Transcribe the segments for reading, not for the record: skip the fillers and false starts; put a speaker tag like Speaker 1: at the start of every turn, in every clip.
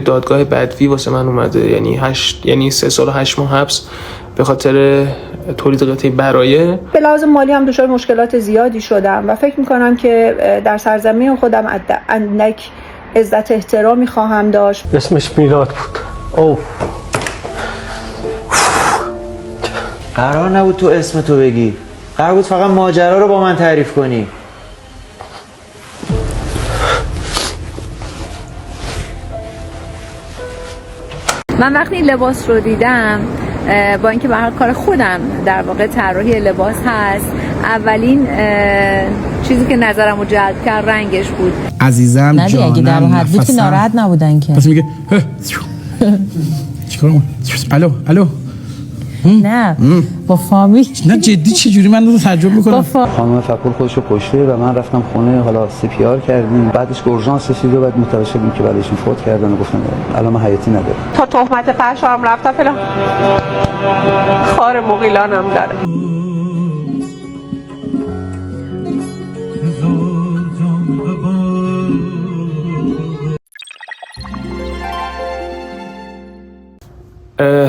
Speaker 1: دادگاه بدوی واسه من اومده، یعنی 3 سال و 8 ماه حبس به خاطر تولید قطعه برایه.
Speaker 2: به لحاظ مالی هم دچار مشکلات زیادی شدم و فکر میکنم که در سرزمین خودم اندک عزت احترامی خواهم داشت.
Speaker 3: اسمش میلاد بود. اوه
Speaker 4: قرار نبود تو اسم تو بگی، قرار بود فقط ماجرا رو با من تعریف کنی.
Speaker 5: من وقتی این لباس رو دیدم، با اینکه به هر کار خودم در واقع طراحی لباس هست، اولین چیزی که نظرم رو جلب کرد رنگش بود.
Speaker 6: عزیزم جانم
Speaker 7: اگه در حد بود که ناراحت نبودن که.
Speaker 6: پس میگه چیکار الو
Speaker 7: نه با فامیل.
Speaker 6: نه جدی چجوری من رو تعجب میکنم.
Speaker 4: خانم فقور خودش رو کشته و من رفتم خونه، حالا CPR کردیم، بعدش که اورژانس رسید و بعد متوجه شدیم که بعدشون فوت کردن و گفتن علامه حیاتی نداره.
Speaker 2: تا تهمت فحش هم رفتم فلان خار مغیلانم داره.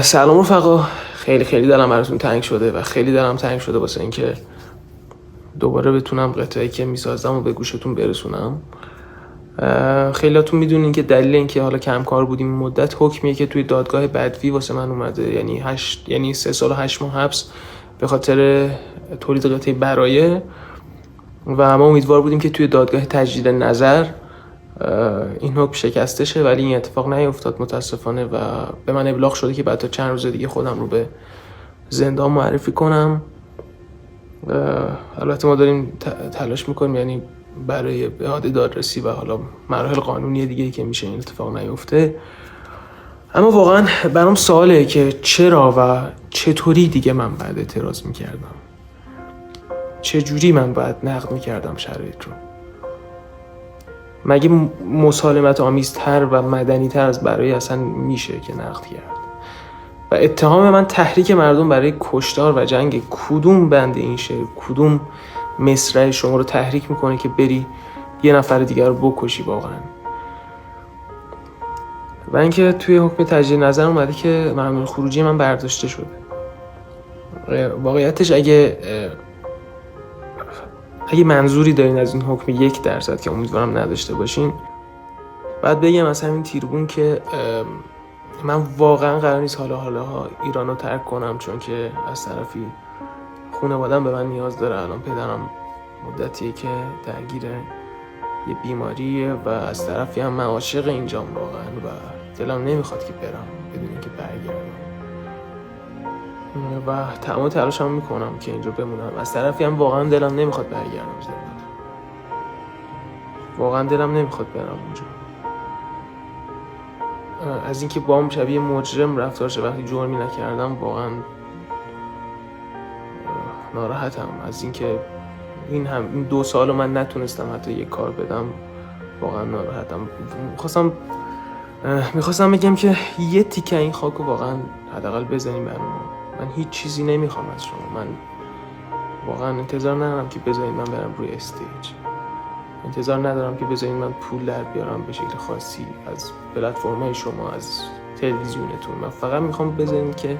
Speaker 1: سلام رفقا، خیلی دلم براتون تنگ شده و خیلی دلم تنگ شده واسه اینکه دوباره بتونم قطعه‌ای که میسازم و به گوشتون برسونم. خیلیاتون میدونین که دلیل اینکه حالا کم کار بودیم این مدت حکمیه که توی دادگاه بدوی واسه من اومده، یعنی 3 سال و 8 ماه حبس به خاطر تولید قطعه برایه و ما امیدوار بودیم که توی دادگاه تجدید نظر این حکم شکسته شه، ولی این اتفاق نیفتاد متاسفانه و به من ابلاغ شده که بعد تا چند روز دیگه خودم رو به زندان معرفی کنم. البته ما داریم تلاش میکنیم یعنی برای اعاده دادرسی و حالا مراحل قانونی دیگه که میشه این اتفاق نیفته. اما واقعا برام سواله که چرا و چطوری دیگه من بعد اعتراض میکردم، چجوری من باید نقد میکردم شرایط رو. مگه مسالمت آمیزتر و مدنیتر از برای اصلا میشه که نقد کرد؟ و اتهام من تحریک مردم برای کشتار و جنگ، کدوم بند این شعر، کدوم مصرع شما رو تحریک میکنه که بری یه نفر دیگر رو بکشی واقعا؟ و اینکه توی حکم تجدید نظر اومده که ممنوع خروجی من برداشته شده. واقعیتش اگه منظوری دارین از این حکم 1% که امیدوارم نداشته باشین، بعد بگم از همین تیربون که من واقعا قرار نیست حالا ایران رو ترک کنم، چون که از طرفی خانواده‌ام به من نیاز داره. الان پدرم مدتیه که درگیر یه بیماریه و از طرفی هم من عاشق اینجام واقعا و دلم نمیخواد که برم بدون اینکه برگردم و تمام تلاشم میکنم که اینجا بمونم. از طرفی هم واقعا دلم نمیخواد برگردم زندان، واقعا دلم نمیخواد برم اونجا. از اینکه با هم شبیه مجرم رفتار شه وقتی جرمی نکردم، واقعا ناراحتم. از اینکه این 2 سال من نتونستم حتی یک کار بدم، واقعا ناراحتم. میخواستم بگم که یه تیکه این خاکو واقعا حداقل بزنیم برام. من هیچ چیزی نمیخوام از شما. من واقعا انتظار ندارم که بذارید من برم روی استیج، انتظار ندارم که بذارید من پول در بیارم به شکل خاصی از پلتفرم‌های شما، از تلویزیونتون. من فقط میخوام بذارید که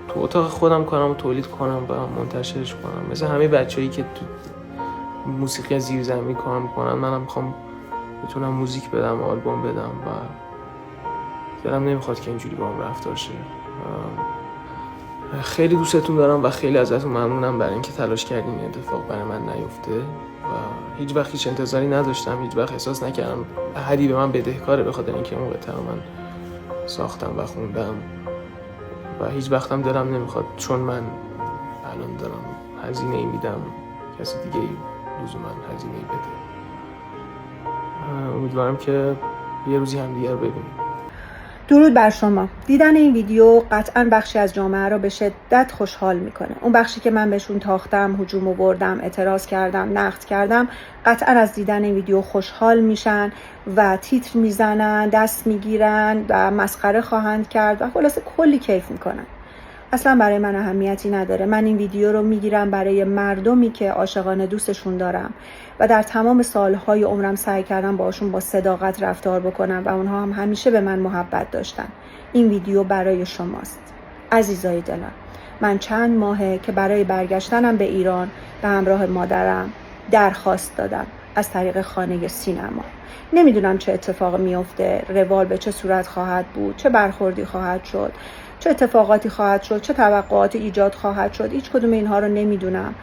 Speaker 1: تو اتاق خودم کارم رو تولید کنم و منتشرش کنم، مثل همه بچه‌ای که تو موسیقی زیرزمینی کار میکنن. منم میخوام بتونم موزیک بدم، آلبوم بدم و دلم نمیخواد که اینجوری با هم رفتار شه. خیلی دوستتون دارم و خیلی ازتون ممنونم برای اینکه تلاش کردین این اتفاق برای من نیفته و هیچ وقت هیچ انتظاری نداشتم، هیچ وقت احساس نکردم احدی به من بدهکاره به خاطر اینکه اون قطعه رو من ساختم و خوندم و هیچ وقتم دلم نمیخواد چون من الان دارم هزینه‌ای میدم کسی دیگه لزوما هزینه‌ای بده. امیدوارم که یه روزی هم دیگر ببینیم.
Speaker 2: درود بر شما. دیدن این ویدیو قطعاً بخشی از جامعه را به شدت خوشحال میکنه. اون بخشی که من بهشون تاختم، هجوم آوردم، اعتراض کردم، نقد کردم، قطعاً از دیدن این ویدیو خوشحال میشن و تیتر میزنن، دست میگیرن و مسخره خواهند کرد و خلاصه کلی کیف میکنن. اصلا برای من اهمیتی نداره. من این ویدیو رو میگیرم برای مردمی که عاشقانه دوستشون دارم و در تمام سالهای عمرم سعی کردم باشون با صداقت رفتار بکنم و اونها هم همیشه به من محبت داشتن. این ویدیو برای شماست عزیزای دلم. من چند ماهه که برای برگشتنم به ایران به همراه مادرم درخواست دادم از طریق خانه سینما. نمیدونم چه اتفاقی میفته، روال به چه صورت خواهد بود، چه برخوردی خواهد شد، چه اتفاقاتی خواهد شد، چه توقعاتی ایجاد خواهد شد. هیچ کدوم اینها رو نمیدونم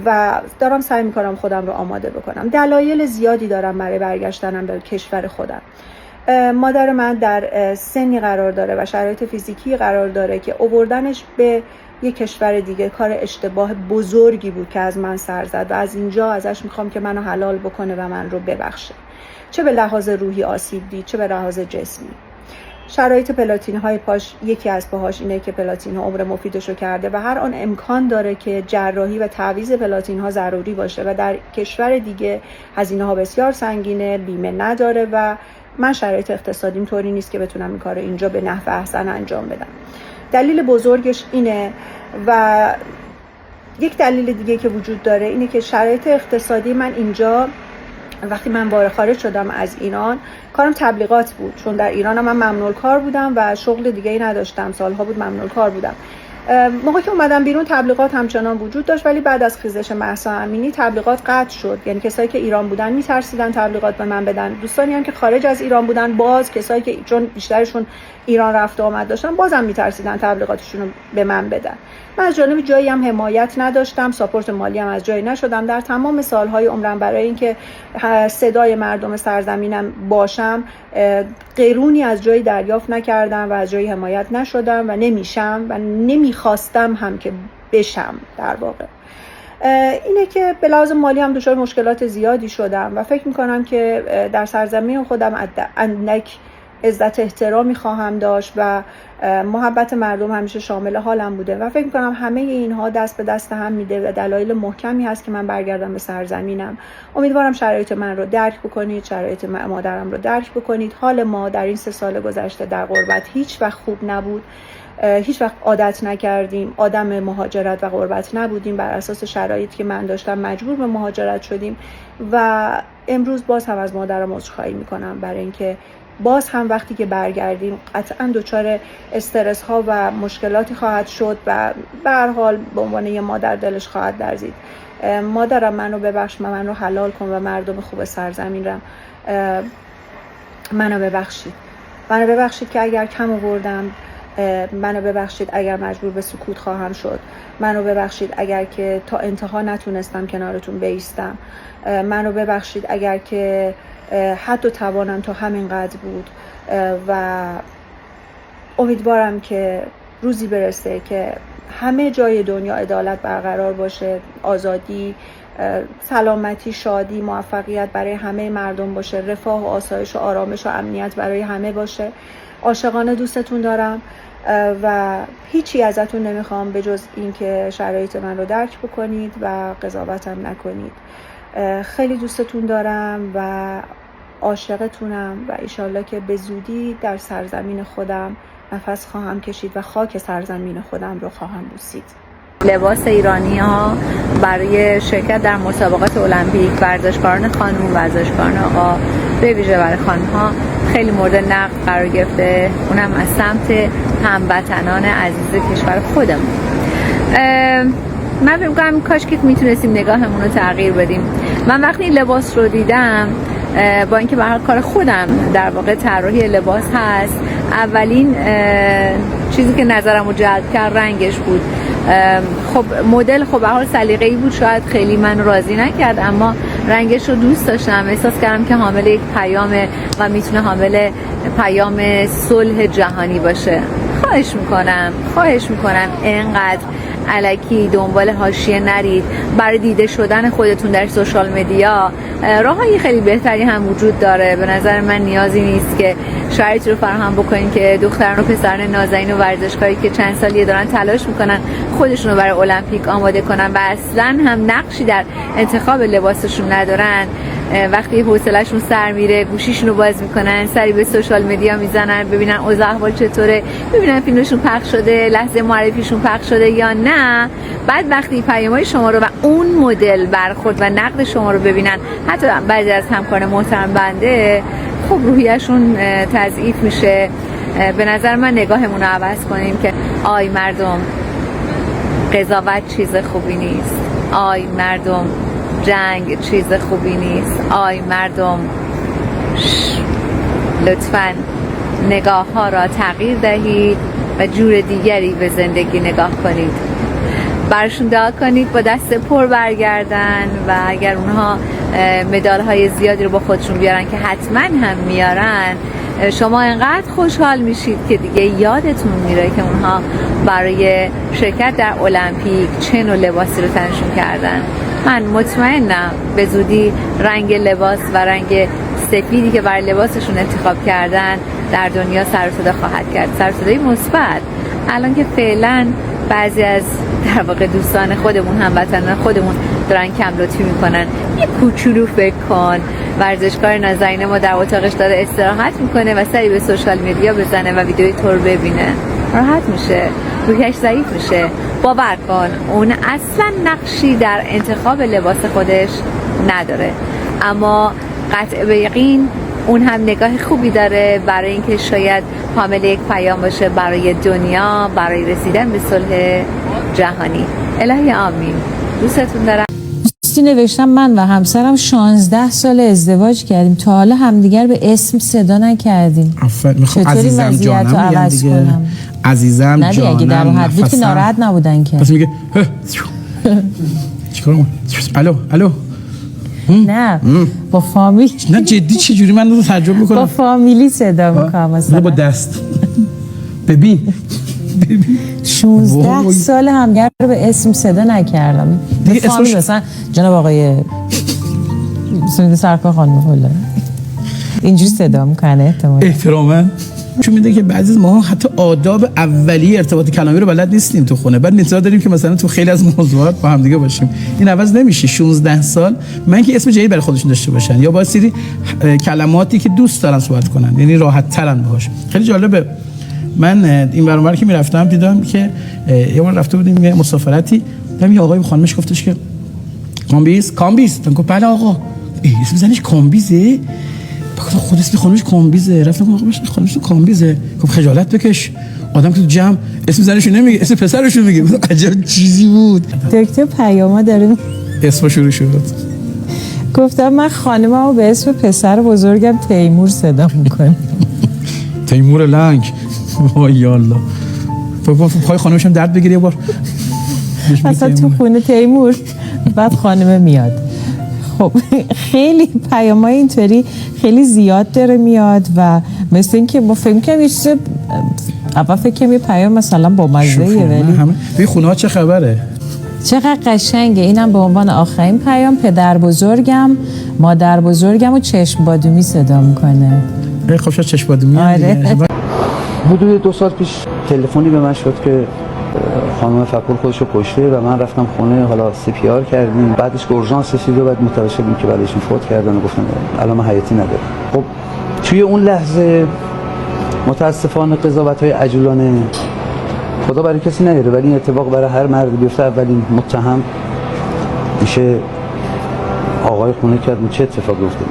Speaker 2: و دارم سعی میکنم خودم رو آماده بکنم. دلایل زیادی دارم برای برگشتنم به کشور خودم. مادر من در سنی قرار داره و شرایط فیزیکی قرار داره که آوردنش به یک کشور دیگه کار اشتباه بزرگی بود که از من سر زد و از اینجا ازش میخوام که منو حلال بکنه و من رو ببخشه. چه به لحاظ روحی آسیب دید، چه به لحاظ جسمی. شرایط پلاتین های پاش، یکی از پاهاش اینه که پلاتین ها عمر مفیدشو کرده و هر آن امکان داره که جراحی و تعویض پلاتین ها ضروری باشه و در کشور دیگه هزینه ها بسیار سنگینه، بیمه نداره و من شرایط اقتصادیم طوری نیست که بتونم این کارو اینجا به نحو احسن انجام بدم. دلیل بزرگش اینه و یک دلیل دیگه که وجود داره اینه که شرایط اقتصادی من اینجا، وقتی من خارج شدم از ایران، کارم تبلیغات بود، چون در ایران من ممنوع کار بودم و شغل دیگه ای نداشتم، سالها بود ممنوع کار بودم. موقعی که اومدم بیرون تبلیغات همچنان وجود داشت، ولی بعد از خیزش مهسا امینی تبلیغات قطع شد. یعنی کسایی که ایران بودن میترسیدن تبلیغات به من بدن. دوستانی هم که خارج از ایران بودن، باز کسایی که چون بیشترشون ایران رفت و آمد داشتن، بازم میترسیدن تبلیغاتشون رو به من بدن. من از جانب جایی هم حمایت نداشتم، ساپورت مالی هم از جایی نشدم. در تمام سالهای عمرم برای اینکه صدای مردم سرزمینم باشم، قرونی از جایی دریافت نکردم و از جایی حمایت نشدم و نمیشم و نمیخواستم هم که بشم. در واقع اینه که به لحاظ مالی هم دچار مشکلات زیادی شدم و فکر میکنم که در سرزمین خودم اندک عزت احترامی خواهم داشت و محبت مردم همیشه شامل حالم بوده و فکر میکنم همه اینها دست به دست هم میده و دلایل محکمی هست که من برگردم به سرزمینم. امیدوارم شرایط من رو درک بکنید، شرایط مادرم رو درک بکنید. حال ما در این 3 سال گذشته در غربت هیچ وقت خوب نبود، هیچ وقت عادت نکردیم، آدم مهاجرت و غربت نبودیم. بر اساس شرایطی که من داشتم مجبور به مهاجرت شدیم و امروز باز هم از مادرم عذرخواهی میکنم برای اینکه باز هم وقتی که برگردیم قطعا دچار استرس ها و مشکلاتی خواهد شد و به هر حال به عنوان یه مادر دلش خواهد درزید. مادرم منو ببخش، من رو حلال کن و مردم خوب سرزمینم منو ببخشید که اگر کم آوردم، منو ببخشید اگر مجبور به سکوت خواهم شد، منو ببخشید اگر که تا انتها نتونستم کنارتون بایستم، منو ببخشید اگر که حد و توانم تا همینقدر بود و امیدوارم که روزی برسه که همه جای دنیا عدالت برقرار باشه، آزادی، سلامتی، شادی، موفقیت برای همه مردم باشه، رفاه و آسایش و آرامش و امنیت برای همه باشه. عاشقانه دوستتون دارم و هیچی ازتون نمیخوام به جز این که شرایط من رو درک بکنید و قضاوتم نکنید. خیلی دوستتون دارم و عاشقتونم و ایشالله که به زودی در سرزمین خودم نفس خواهم کشید و خاک سرزمین خودم رو خواهم بوسید.
Speaker 5: لباس ایرانی ها برای شرکت در مسابقات المپیک، ورزشکاران خانم، ورزشکاران آقا، به ویژه برای خانم ها خیلی مورد نقد قرار گرفته، اونم از سمت هموطنان عزیز کشور خودمون. من فکر می‌کنم کاش که میتونستیم نگاهمون رو تغییر بدیم. من وقتی لباس رو دیدم، با اینکه به هر کار خودم در واقع طراحی لباس هست، اولین چیزی که نظرم رو جلب کرد رنگش بود. خب مدل به حال سلیقه‌ای بود، شاید خیلی من راضی نکرد، اما رنگش رو دوست داشتم. احساس کردم که حامل یک پیامه و میتونه حامل پیام صلح جهانی باشه. خواهش میکنم اینقدر الکی دنبال حاشیه نرید. برای دیده شدن خودتون در سوشال مدیا راههای خیلی بهتری هم وجود داره. به نظر من نیازی نیست که شرایطی رو فراهم بکنین که دختران و پسران نازنین و ورزشکاری که چند سالیه دارن تلاش میکنن خودشون رو برای المپیک آماده کنن و اصلا هم نقشی در انتخاب لباسشون ندارن، وقتی حوصله‌شون سر میره گوشیشون رو باز میکنن، سری به سوشال مدیا میزنن ببینن اوضاع احوال چطوره، ببینن فیلمشون پخش شده، لحظه معرفیشون پخش شده یا نه. بعد وقتی پیام‌های شما رو و اون مدل برخورد و نقد شما رو ببینن، حتی بعضی از همکاران محترم بنده، خب روحیه‌شون تضعیف میشه. به نظر من نگاهمون رو عوض کنیم که آی مردم، قضاوت چیز خوبی نیست. آی مردم، جنگ چیز خوبی نیست. آی مردم، لطفاً نگاه ها را تغییر دهید و جور دیگری به زندگی نگاه کنید. برشون دعا کنید با دست پر برگردن و اگر اونها مدال های زیادی رو با خودشون بیارن که حتما هم میارن، شما انقدر خوشحال میشید که دیگه یادتون میره که اونها برای شرکت در المپیک چه نوع لباسی رو تنشون کردن. من مطمئنم به زودی رنگ لباس و رنگ سفیدی که برای لباسشون انتخاب کردن در دنیا سر و صدا خواهد کرد، سر و صدای مثبت. الان که فعلا بعضی از در واقع دوستان خودمون، هموطنان خودمون دارن کم لطفی میکنن. یه کوچولو فکر کن، ورزشکار نازنین ما در اتاقش داره استراحت میکنه و سری به سوشال مدیا بزنه و ویدیوی تو رو ببینه، راحت میشه، روحیش ضعیف میشه. باور کن اون اصلا نقشی در انتخاب لباس خودش نداره، اما قطع به یقین اون هم نگاه خوبی داره برای اینکه شاید حامل یک پیام باشه برای دنیا، برای رسیدن به صلح جهانی. الهی آمین. دوستتون دارم.
Speaker 7: دوستی نوشتم من و همسرم 16 سال ازدواج کردیم، تا حالا همدیگر به اسم صدا نکردیم.
Speaker 6: میخوام عزیزم جانم
Speaker 7: عوض کنم؟
Speaker 6: عزیزم
Speaker 7: نه
Speaker 6: جانم
Speaker 7: اگه در حد بود که ناراحت نبودن که.
Speaker 6: پس میگه چیکار کنم؟ الو
Speaker 7: نه با فامیل.
Speaker 6: نه جدی چجوری من رو ترجمه میکنم؟
Speaker 7: با فامیلی صدا میکنم مثلا.
Speaker 6: با دست. ببین
Speaker 7: 16 سال همگر رو به اسم صدا نکردم. به فامیل مثلا جناب آقای سید سرکار خانم فلان اینجوری صدا میکنه
Speaker 6: احتراما. چون میده که بعضی از ما حتی آداب اولیه ارتباط کلامی رو بلد نیستیم تو خونه، بعد انتظار داریم که مثلا تو خیلی از موضوعات با هم دیگه باشیم. این عوض نمیشه. 16 سال من که اسم جدید برای خودشون داشته باشن یا با سری کلماتی که دوست دارن صحبت کنن، یعنی راحت ترن باهاش. خیلی جالبه. من این برنامه که میرفتم دیدم که یه بار رفته بودیم یه مسافرتی، دیدم یه آقای به خانمش گفتش که کامبیز. من گفتم بله آقا. اسم زنش کامبیزه؟ خود اسم خانمش کامبیزه. رفتم گفتم آقا خانمش کامبیزه. گفت خجالت بکش، آدم که تو جمع اسم زنشو نمیگه، اسم پسرشو میگه. عجب چیزی بود.
Speaker 7: دکتر پیاما داریم
Speaker 6: اسم شروع شد.
Speaker 7: گفتم من خانممو به اسم پسر بزرگم تیمور صدا میکنم.
Speaker 6: تیمور لنگ. وای یالا. پای خانمش هم درد بگیره یه بار.
Speaker 7: اصلا تو خونه تیمور، بعد خانمه میاد. خب خیلی پیامای اینطوری خیلی زیاد داره میاد و مثل اینکه ما فکر کنیم اول فکر کنیم یه پیام مثلا با مزه‌ایه، ولی
Speaker 6: به خونه ها چه خبره؟
Speaker 7: چقدر قشنگه. اینم به عنوان آخرین پیام. پدر بزرگم مادر بزرگم و چشم بادومی صدا میکنه.
Speaker 6: خب شد چشم بادومی.
Speaker 7: آره.
Speaker 4: حدود 2 سال پیش تلفنی به من شد که خانم فپور خودشو کشته و من رفتم خونه، حالا CPR کردیم، بعدش اورژانس رسید و بعد متوجه شدیم که برایشون فوت کردن و گفتن علائم حیاتی نداره. خب توی اون لحظه متاسفانه قضاوت‌های عجولانه خدا برای کسی نیاره، ولی این اتفاق برای هر مرد بیفته اولین متهم میشه آقای خونه که چه اتفاقی افتاده.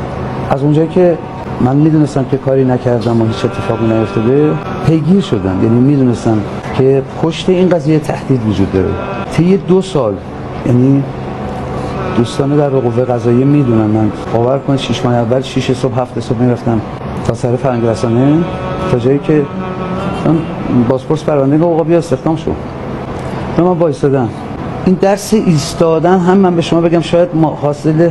Speaker 4: از اونجایی که من میدونستم که کاری نکردم و هیچ اتفاقی نیفتاده، پیگیر شدم. یعنی میدونستم که پشت این قضیه تهدید وجود داره. طی 2 سال، یعنی دوستان در قوه قضاییه میدونن، من باور کنید 6 ماه اول 6 صبح 7 صبح میرفتم تا سر فرنگ رسانه تا جایی که بازپرس پرونده به آقا بیا استخدام شد. من وایسادم. این درس ایستادن هم من به شما بگم شاید ما حاصل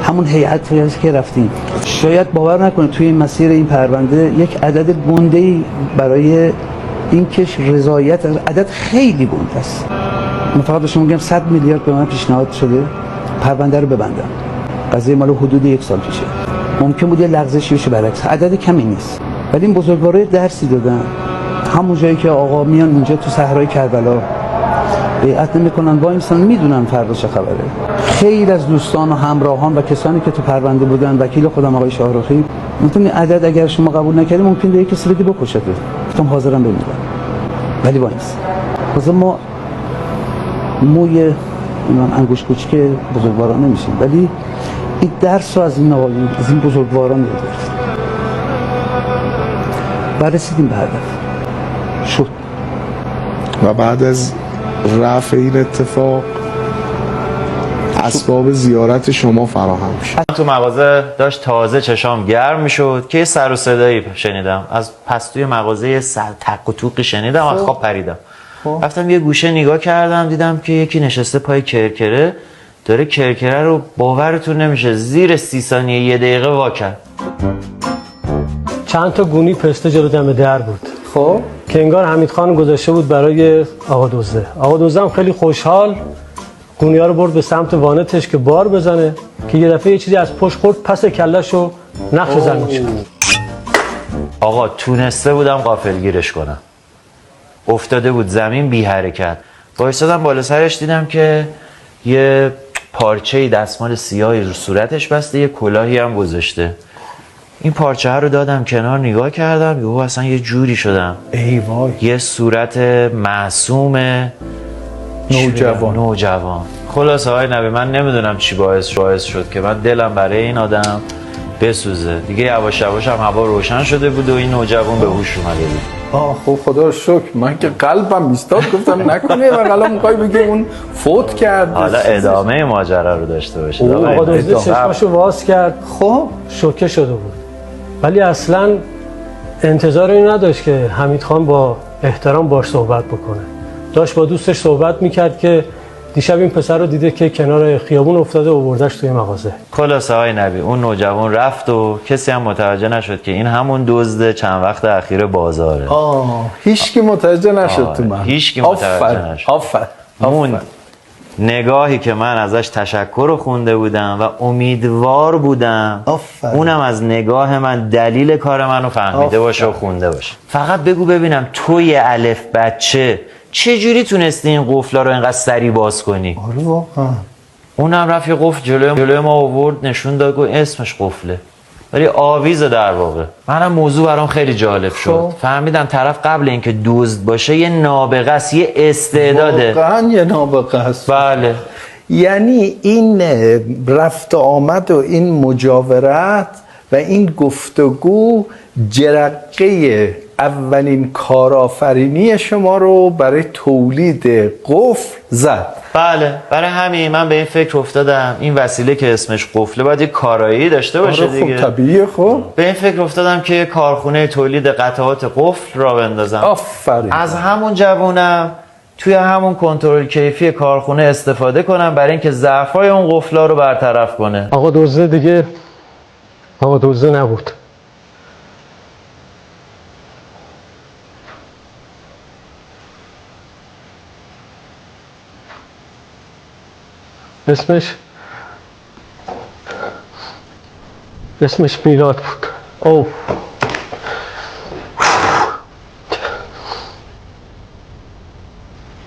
Speaker 4: همون هیئتی که رفتیم. شاید باور نکنید توی این مسیر این پرونده یک عدد گنده‌ای برای این کش رضایت، عدد خیلی گنده است. من فقط به شما میگم 100 میلیارد به من پیشنهاد شده پرونده رو ببندم. قضیه مال حدود 1 سال پیشه. ممکن بود یه لغزشی بشه برعکس. عدد کمی نیست. ولی این بزرگوارای درسی دادن. همون جایی که آقا میان اونجا تو صحرای کربلا بیعت نمیکنن با انسان میدونن فردا چه خبره. خیلی از دوستان و همراهان و کسانی که تو پرونده بودن، وکیل خودم آقای شاهرخی، گفتم این عدد اگر شما قبول نکردید ممکن به کسی دیگه بکشته. گفتم حاضرم بمیرم ولی با این ما موی انگوش کوچیک بزرگواران نمیشیم، ولی این درس رو از این آقایون، از این بزرگواران یاد گرفتیم و رسیدیم به هدف. شد.
Speaker 8: و بعد از رفع این اتفاق اسباب زیارت شما فراهم شد.
Speaker 9: تو مغازه داشت تازه چشام گرم میشد که یه سر و صدایی شنیدم از پستوی مغازه، یه تق و توقی شنیدم و خواب پریدم. رفتم یه گوشه نگاه کردم، دیدم که یکی نشسته پای کرکره داره کرکره رو، باورتون نمیشه، زیر 30 ثانیه 1 دقیقه وا کرد.
Speaker 3: چند تا گونی پسته جلو دم در بود،
Speaker 4: خب
Speaker 3: که انگار حمید خان گذاشته بود برای آقا دزده. آقا دزده هم خیلی خوشحال گونی‌ها رو برد به سمت وانتش که بار بزنه، که یه دفعه یه چیزی از پشت خورد پس کله‌شو نقش زمین شد.
Speaker 9: آقا تونسته بودم غافلگیرش کنم، افتاده بود زمین بی حرکت. وایسادم بالا سرش، دیدم که یه پارچه دستمال سیاهی رو صورتش بسته، یه کلاهی هم گذاشته. این پارچه رو دادم کنار، نگاه کردم، یهو اصلا یه جوری شدم.
Speaker 8: ای وای.
Speaker 9: یه صورت معصوم نوجوان. خلاصه های نبی، من نمیدونم چی باعث شد که من دلم برای این آدم بسوزه. دیگه یواش یواش هم هوا روشن شده بود و این نوجوان به هوش اومده بود.
Speaker 10: خب خدا رو شکر. من که قلبم ایستاد، گفتم نکنه و حالا میخوای بگی اون فوت کرد.
Speaker 9: حالا ادامه ماجرا رو داشته باشه.
Speaker 3: آقا دزده چشماشو واز کرد، خب شوکه شده بود، ولی اصلا انتظار این نداشت که حمید خان با احترام باش صحبت بکنه. داشت با دوستش صحبت میکرد که دیشب این پسر رو دیده که کنار خیابون افتاده و بردش توی مغازه.
Speaker 9: خلاصه های نبی، اون نوجوان رفت و کسی هم متوجه نشد که این همون دزد چند وقت اخیر بازاره.
Speaker 10: هیچ کی متوجه نشد تو من.
Speaker 9: هیچ کی متوجه نشد. اون نگاهی که من ازش تشکر رو خونده بودم و امیدوار بودم اونم از نگاه من دلیل کار منو فهمیده باشه و خونده باشه. فقط بگو ببینم توی الف بچه چجوری تونستی این قفلا رو اینقدر سریع باز کنی؟
Speaker 10: آره واقعا.
Speaker 9: اونم رفت یه قفل جلوی ما آورد، نشون داد که اسمش قفله، ولی آویزه در واقع. منم موضوع برام خیلی جالب شد. فهمیدم طرف قبل اینکه دزد باشه یه نابغه است، یه استعداده.
Speaker 10: واقعا یه نابغه است.
Speaker 9: بله.
Speaker 10: یعنی این رفت آمد و این مجاورت و این گفتگو جرقه اولین کارآفرینی شما رو برای تولید قفل زد.
Speaker 9: بله، برای همین من به این فکر افتادم این وسیله که اسمش قفله باید یک کارایی داشته باشه. دیگه
Speaker 10: خب طبیعیه. خب
Speaker 9: به این فکر افتادم که کارخونه تولید قطعات قفل را بندازم.
Speaker 10: آفرین.
Speaker 9: از همون جوونم توی همون کنترل کیفی کارخونه استفاده کنم برای اینکه ضعف‌های اون قفلا رو برطرف کنه.
Speaker 3: آقا دزده دیگه آقا دزده نبود. اسمش میلاد بود. اوه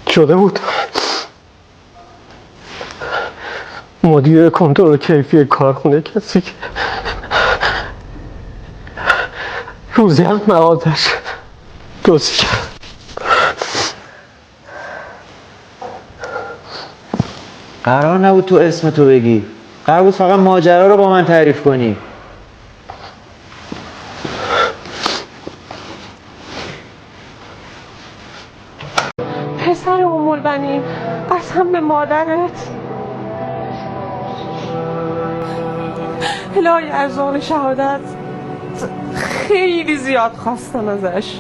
Speaker 3: شده بود مدیر کنترل کیفی کارخونه، کسی که روزی هم مغازش دزدی کرد.
Speaker 9: قرار نبود تو اسم تو بگی، قرار بود فقط ماجرا رو با من تعریف کنی.
Speaker 7: پسر ام‌البنین، قسم به مادرت، الهی از آن شهادت خیلی زیاد خواستم ازش،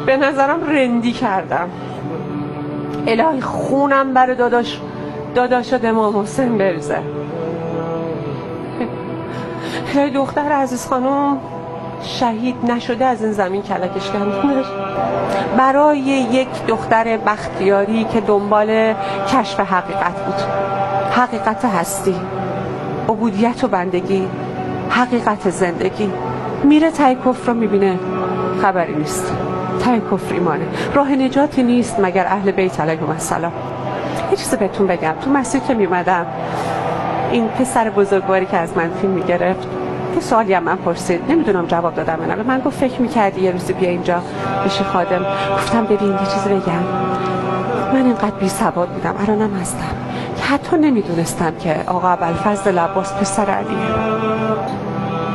Speaker 7: به نظرم رندی کردم. الهی خونم برای داداش امام حسین بریزه. الهی دختر عزیز خانم شهید نشده از این زمین کلکش کردنش. برای یک دختر بختیاری که دنبال کشف حقیقت بود، حقیقت هستی، عبودیت و بندگی، حقیقت زندگی، میره تای کفر رو میبینه خبری نیست.
Speaker 11: ته کفر ایمانه. راه نجاتی نیست مگر اهل بیت علیهم السلام. یه چیزی بهتون بگم، تو مسجد که میومدم این پسر بزرگواری که از من فیلم میگرفت یه سوالی هم من پرسید، نمیدونم جواب دادم یا نه. من گفت فکر میکردی یه روزی بیا اینجا بشی خادم؟ گفتم ببین یه چیزی بگم، من اینقدر بی سواد بودم، الانم هستم که حتی نمیدونستم که آقا ابوالفضل عباس پسر علیه.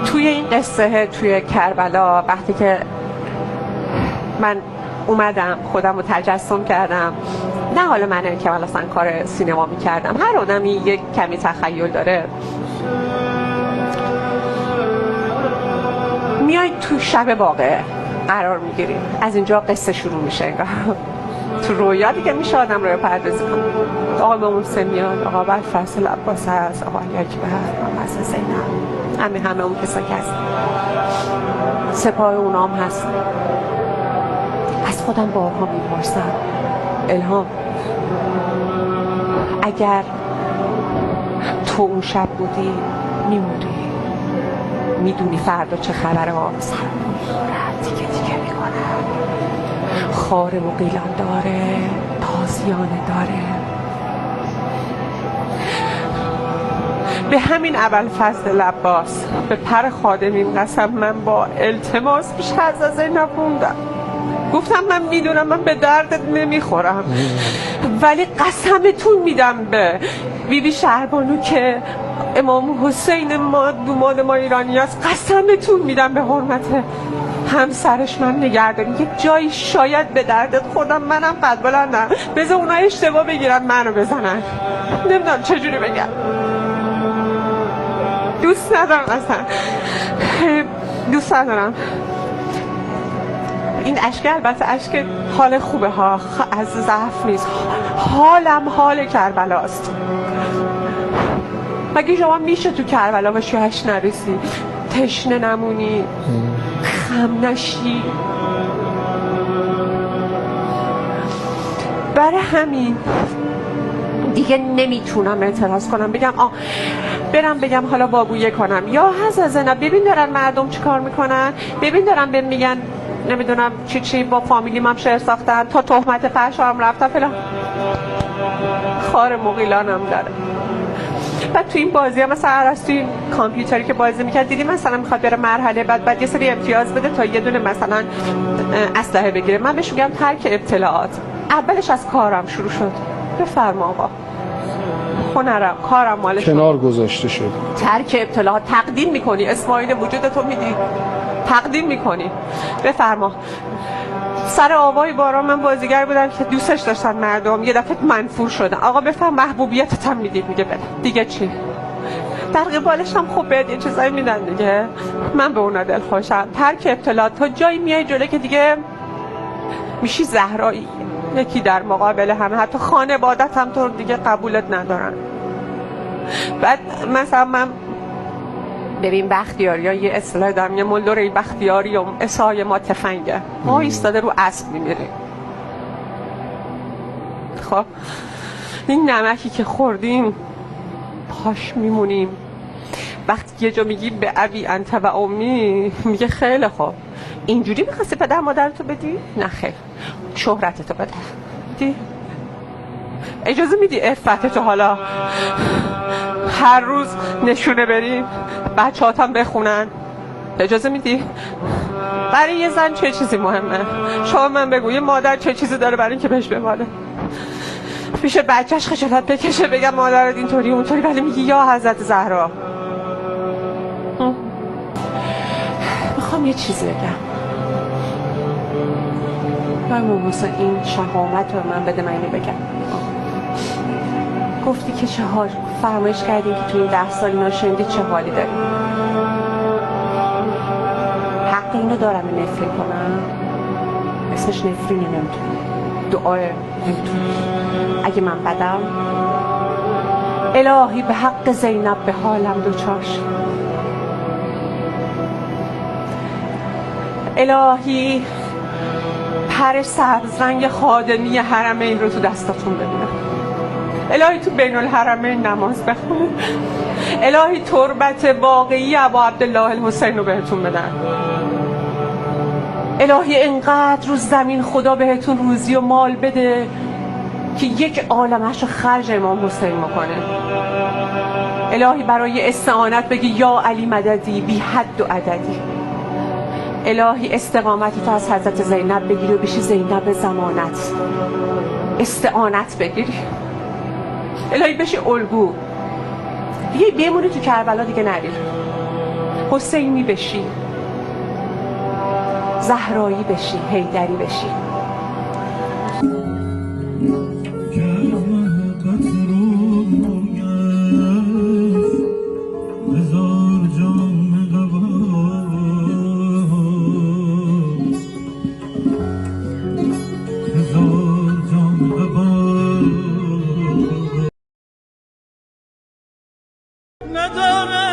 Speaker 11: توی این قصه توی کربلا وقتی که من اومدم خودم رو تجسم کردم، نه حالا منه که مثلا کار سینما میکردم، هر آدمی یک کمی تخیل داره، میای تو شب واقعه قرار میگیریم، از اینجا قصه شروع میشه انگار. تو رویا دیگه میشه آدم رویا پردازی کنه. آقا امام حسین میاد، آقا ابوالفضل عباس هست، آقا علی اکبر، آقا حسن زینب، همه اون کسا که هست، سپاه اونام هست. از خودم بارها میپرسم الهام، اگر تو اون شب بودی میمودی، میدونی فردا چه خبره ها؟ سرم دیگه میکنه، خاره و قیلان داره، تازیانه داره. به همین ابوالفضل عباس به پر خادمین قسم من با التماس پیش حضرت زینب موندم، گفتم من میدونم من به دردت نمیخورم، ولی قسمتون میدم به بیبی شهربانو که امام حسین ما دوماد ما ایرانی هست، قسمتون میدم به حرمت همسرش من نگهداری. یک جایی شاید به دردت خودم، منم قد بلندم، بذار اونا اشتباه بگیرن منو بزنن، نمیدونم چجوری بگم، دوست ندارم اصلا، دوست ندارم. این اشک البته اشک حال خوبه ها، از ضعف نیست، حالم حال کربلاست. مگه شما میشه تو کربلا به شوهش نرسی، تشنه نمونی، خم نشی؟ برای همین دیگه نمیتونم اعتراض کنم بگم برم بگم حالا بابویه کنم، یا حضرت زینب ببین دارن مردم چی کار میکنن، ببین دارن بهم میگن نمیدونم چی با فامیلیم هم شعر ساختن، تا تهمت فحش هم رفتن فلان، خار مغیلانم داره. بعد تو این بازی هم مثلا از توی کامپیوتری که بازی میکرد دیدی مثلا میخواد بره مرحله بعد یه سری امتیاز بده تا یه دونه مثلا اسلحه بگیره. من بهش میگم ترک ابتلاعات، اولش از کارم شروع شد. بفرما آقا، هنرم کارم مالش
Speaker 8: کنار گذاشته شد.
Speaker 11: ترک ابتلاعات تقدیم میکنی، اسماعیل وجودتو میدی، تقدیم میکنی. بفرما. سر آوای باران من بازیگر بودم که دوستش داشتن مردم، یه دفعه منفور شدن. آقا بفهم محبوبیتت هم میدید، میگه بده دیگه چی؟ در قبالش هم خب بهت یه چیزایی میدن دیگه. من به اونا دل خوشم. ترک ابتلاعات تا جایی میای جلو که دیگه میشی زهرایی، یکی در مقابل همه، حتی خانوادت هم تو دیگه قبولت ندارن. بعد مثلا من ببین بختیاری ها یه اصطلاح دارم، یه مولدوره بختیاری و اسای ما تفنگه، ما ایستاده رو اسب میمیریم. خب این نمکی که خوردیم پاش میمونیم. وقتی یه جا میگی به ابی انت و امی، میگه خیلی خوب اینجوری میخواستی پدر مادرتو بدی؟ نه خیر، شهرتتو بده. دی اجازه میدی عفتتو حالا هر روز نشونه بریم، بچه‌هاتم بخونن؟ اجازه میدی؟ برای یه زن چه چیزی مهمه؟ شما من بگو یه مادر چه چیزی داره برای اینکه بهش بماله؟ پیش بچهش خجالت بکشه بگم مادرت اینطوری اونطوری، ولی میگی یا حضرت زهرا. میخوام یه چیزی بگم. امام حسین این شهامت رو من بده، من اینو بگم. گفتی که چه حال فرمایش کردیم که تو این 10 سال اینا شنیدی چه حالی داری؟ حق اینو دارم نفرین کنم؟ اسمش نفرینی نمیتونم، دعای نمیتونم. اگه من بدم الهی به حق زینب به حالم دوچارش، الهی پر سبز رنگ خادمی حرمین رو تو دستاتون ببینم، الهی تو بین الحرمین نماز بخونم، الهی تربت واقعی ابا عبدالله الحسین رو بهتون بدن. الهی انقدر رو زمین خدا بهتون روزی و مال بده که یک عالمش رو خرج امام حسین میکنه. الهی برای استعانت بگی یا علی مددی بی حد و عددی. الهی استقامت تو از حضرت زینب بگیری و بشی زینب زمانت، استعانت بگیری. الهی بشی الگو، دیگه بمونی تو کربلا، دیگه نری، حسینی بشی، زهرایی بشی، حیدری بشی.
Speaker 12: ندارم